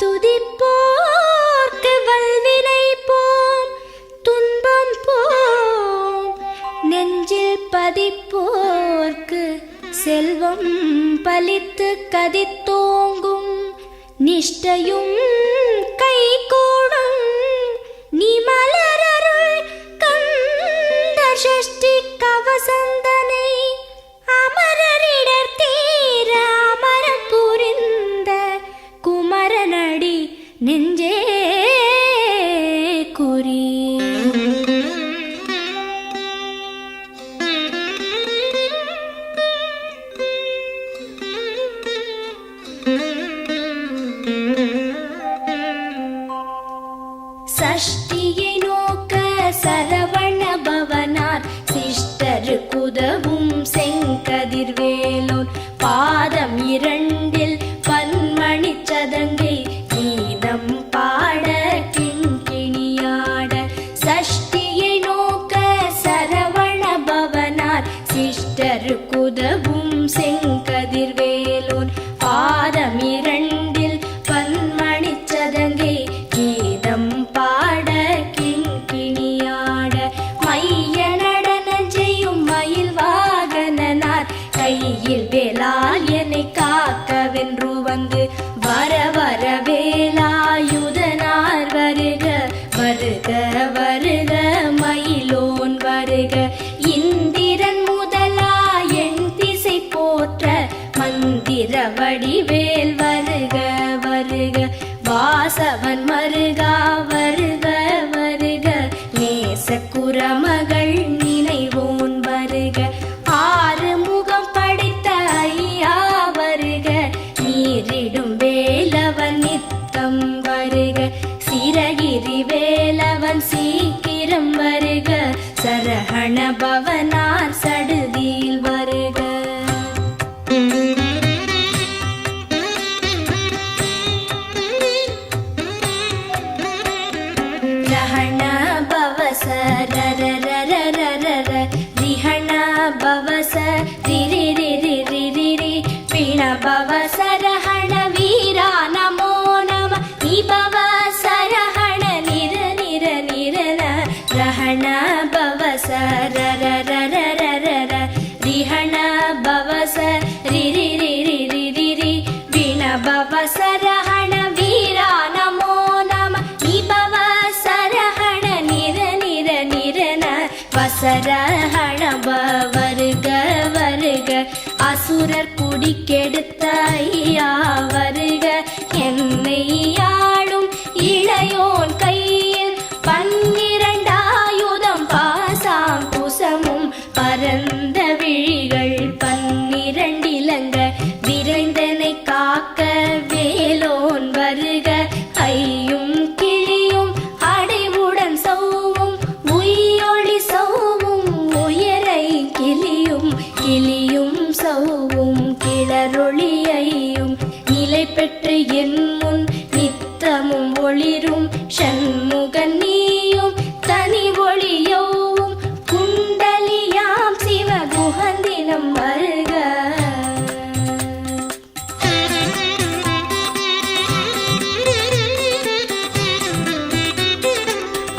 துதிப்போர்க்கு வல்வினை போம் துன்பம் போம், நெஞ்சில் பதிப்போர்க்கு செல்வம் பலித்து கதித்தோங்கும், நிஷ்டையும் கைகூடும் நீ மலரருள் கந்த சஷ்டி கவசந்தனை, அமரரிடர் தீர அமரம் புரிந்த குமரனடி நெஞ்சே குறி. சஷ்டியை நோக்க சரவண பவனார் சிஷ்டருக்குதவும் செங்கதிர்வேலோன், பாதம் இரண்டில் பன்மணி சதங்கை கீதம் பாட கிண்கிணியாட. சஷ்டியை நோக்க சரவண பவனார் சிஷ்டருக்குதவும் செங்கதிர்வேலோன், பாதம் இரண்டில் பன்மணி சதங்கை கீதம் பாட கிண்கிணியாட. மைய நடன செய்யும் மயில் வாகனனார் கையில் வேலால் என்னை காக்கவென்று வந்து, வர வர வேலாயுதனார் வருக வருக வருக மயிலோன் வருக. இந்திரன் முதலா என் திசை போற்ற மந்திர வடிவேல் வருக வருக. வாசவன் மருகா வருக வருக, நேசக்குரமகள் நினைவோன் வருக. ஆறு முகம் படைத்த ஐயா வருக, நீரிடும் வேலவன் நித்தம் வருக. சிரகிரி வேலவன் சீக்கிரம் வருக, சரஹண பவனார் சடுதியில் வருக. ரஹண பவச ரர ரர ரர ர, ரிஹண பவச ரிரி ரிரி ரிரி ரி, பிண பவச ரஹண வீரா நமோ நம, நிபவ சரஹண நிர நிர நிரன. ரஹண பவச ரர ரர ரர ர, ரிஹண பவச ரிரி ரிரி ரிரி ரி, பிண பவச ரஹண வீரா நமோ நம, நிபவ சரஹண நிர நிர நிரன. வசரஹண வருக வருக, அசுரர் குடிக்கெடுத்த ஐயா வருக. என்னை ஆளும் இளையோன் கையில் பன்னிரண்டாயுதம் பாசாம் குசமும் பரந்த விழிகள் பன்னிரண்டிலங்க, விரைந்தனை காக்க வேலோன் வருக. ஐயும் கிளியும் அடைவுடன் சௌவும் உயிரொளி சௌவும் உயரை கிளியும் கிளியும் சௌவும் கிளரொளியையும் நிலை பெற்று என் முன் நித்தமும் ஒளிரும் ஷண்முகன் நீயும் தனி ஒளியோவும் குண்டலியாம் சிவ குஹந்தினம் வருக.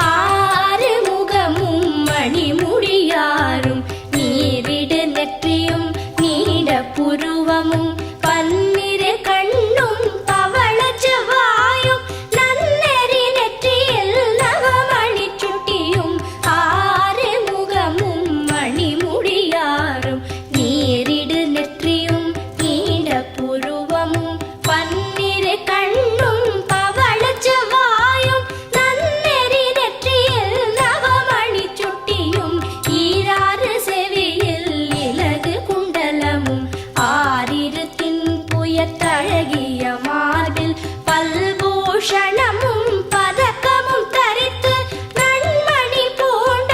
ஆறு முகமும் மணிமுடியாரும் நீரிடு நெற்றியும் நீட புருவமும் பன்னிரு கண்ணும் பவள செவ்வாயும் நன்னெறி நெற்றியில் நவமணி சுட்டியும், ஆறு முகமும் மணிமுடியாரும் நீரிடு நெற்றியும் நீட புருவமும் பன்னிரு கண்ணும் பவள செவ்வாயும் நன்னெறி நெற்றியில் நவமணி சுட்டியும், ஈராறு செவியில் இலகு குண்டலமும் ஆறிரு தின்புயத்தழகிய மார்பில் பல்பூஷணமும் பதக்கமும் தரித்து நன்மணி பூண்ட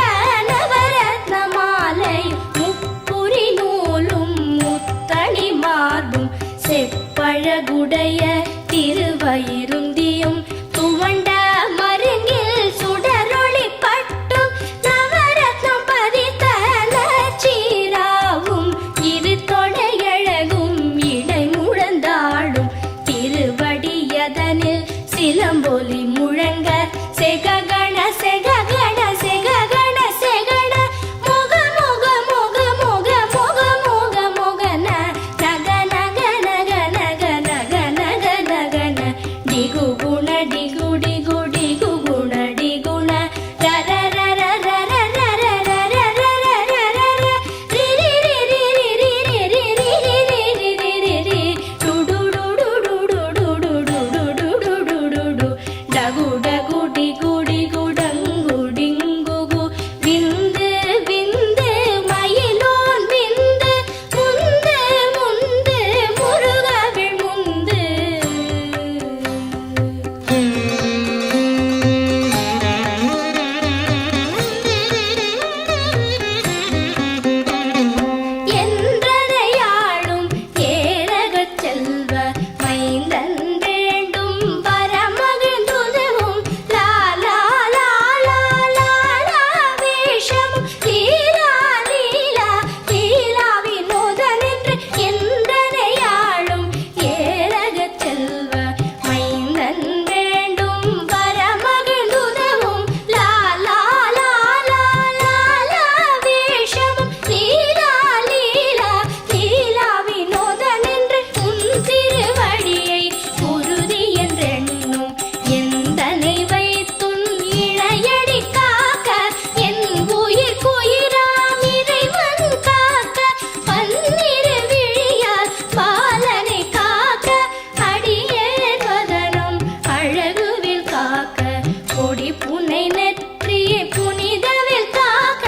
நவரத்ன மாலையும் முப்புரி நூலும் முத்தணி மார்பும் செப்பழகுடைய திருவயிருந்தியும் துவண்ட மருங்கில் சுடரொளி பட்டும் நவரத்னம் பதித்த நச்சீராவும் இரு தொடையழகும் இடை முழந்தாடும் திருவடியத சம்பொலி முழங்க செககண செககண செககண செகண முக முக முக முக முக முக முகன நக நக நக நக நக நக நகன டிகு குண டிகு டிகு டிகு குண டிகுண ரர ரர ரர ரர ரர ரர ரர ரி ரி ரி ரி ரி ரி ரி ரி ரி ரி ரி ரி ரி டு டு டு டு டு டு டு டு டு டு டு டு டு டு டகு டகு டிகு டிகு டங்கு டிங்கு கு விந்து விந்து மயிலோன் விந்து முந்து முந்து முருகவிழ் முந்து என்றதையாளும் ஏரகச் செல்வ மைந்தன் வேண்டும் வரமகிழ்ந்துதவும் லாலா லாலா லாலா வேஷமும் லீலா லீலா லீலா வினோதனென்று என்றதையாளும் ஏரகச் செல்வ மைந்தன் வேண்டும் வரமகிழ்ந்துதவும் லாலா லாலா லாலா வேஷமும் லீலா லீலா லீலா வினோதனென்று உன் திருவடியை குருதி என்றெண்ணும் எந்தனை வைத்துன் இணையடி காக்க என் உயிர் குயிராம் இறைவன் காக்க பன்னிரு விழியால் பாலனை காக்க அடியேன் வதனம் அழகுவில் காக்க கொடி புனை நெற்றியை புனிதவில் காக்க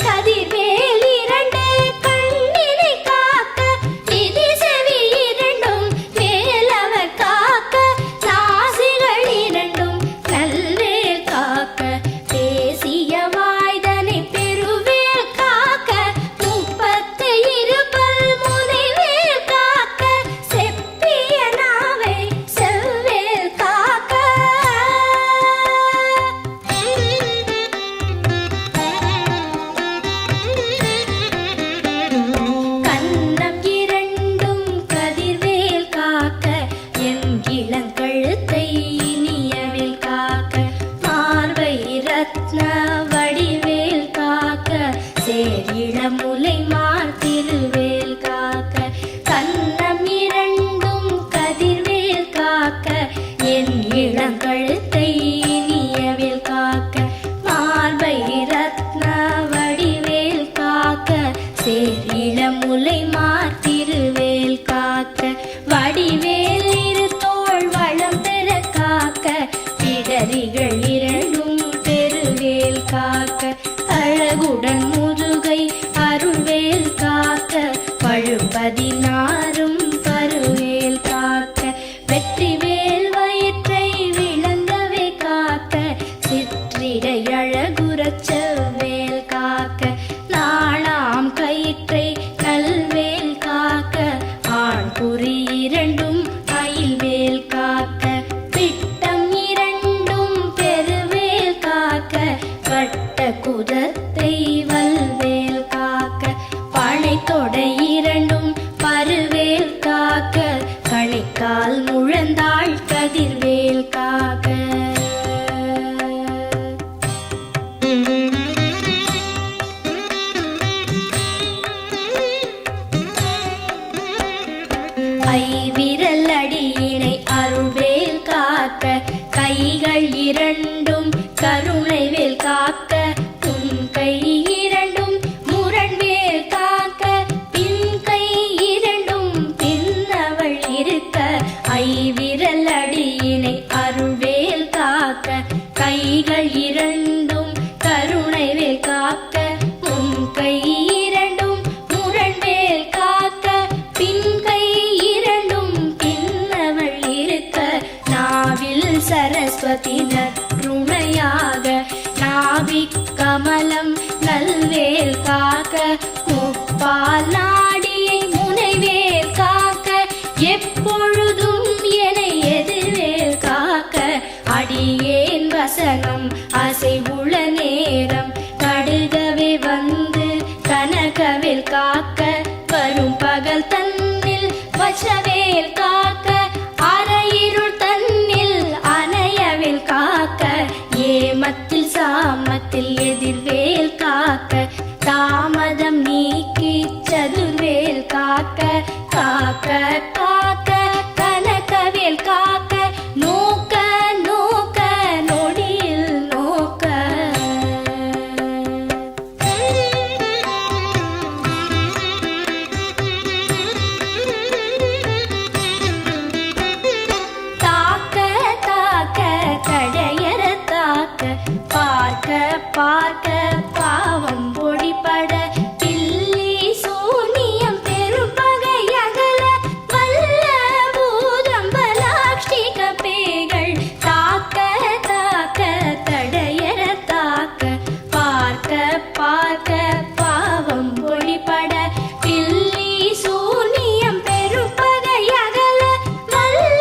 கதிர்வேல் இரண்டு கண்ணினை காக்க நிதி செவி இரண்டும் மேலவர் காக்க நாசிகள் இரண்டும் நல்வேல் காக்க பேசிய வாய்தனை பெருவேல் காக்க முப்பத்து இருபல் முனைவேல் காக்க செப்பிய நாவை செவ்வேல் காக்க கன்னம் இரண்டும் கதிர்வேல் காக்க என் இளங்கழுத்தை இனியவில் காக்க மார்பை ரத்ன வடிவேல் காக்க சேரிளமுலை மார்த்திருவேல் காக்க கன்னம் இரண்டும் கதிர்வேல் காக்க என் இளங்கழுத்தை இனியவில் காக்க மார்பை ரத்ன வடிவேல் காக்க சேரிளமுலை மார்த்திருவேல் காக்க வடிவேல் இரு தோள் வளம் பெற காக்க பிடரிகள் இரண்டும் பெருவேல் காக்க அழகுடன் முதுகை அருள்வேல் காக்க பழுபதினாரும் பருவேல் காக்க வெற்றிவேல் வயிற்றை விளங்கவே காக்க சிற்றிடை அழகுறச் செவ்வேல் காக்க நாளாம் கயிற்றை நல்வேல் காக்க ஆண் குறி இரண்டும் அயில்வேல் காக்க பிட்டம் இரண்டும் பெருவேல் காக்க வட்ட குதத்தை வல்வேல் காக்க பனை தொடை இரண்டும் பருவேல் காக்க கணைக்கால் முழந்தாள் கதிர்வேல் காக்க ஐவிரல் அடியினை அருள்வேல் காக்க கைகள் இரண்டும் கருணைவேல் காக்க உன் கை இரண்டும் முரண்வேல் காக்க பின் கை இரண்டும் பின்னவள் இருக்க ஐவிரல் அடியினை அருள்வேல் காக்க கைகள் இரண்டும் கருணைவேல் காக்க உன் கை இரண்டும் முரண்வேல் காக்க பின் கை இரண்டும் பின்னவள் இருக்க நாவில் சரஸ்வதி நற்றுணையாக நாவிக் கமலம் நல்ல காக்க காக்க கனகவேல் காக்க நோக்க நோக்க நொடியில் நோக்க தாக்க தாக்க கடையற தாக்க பார்க்க பார்க்க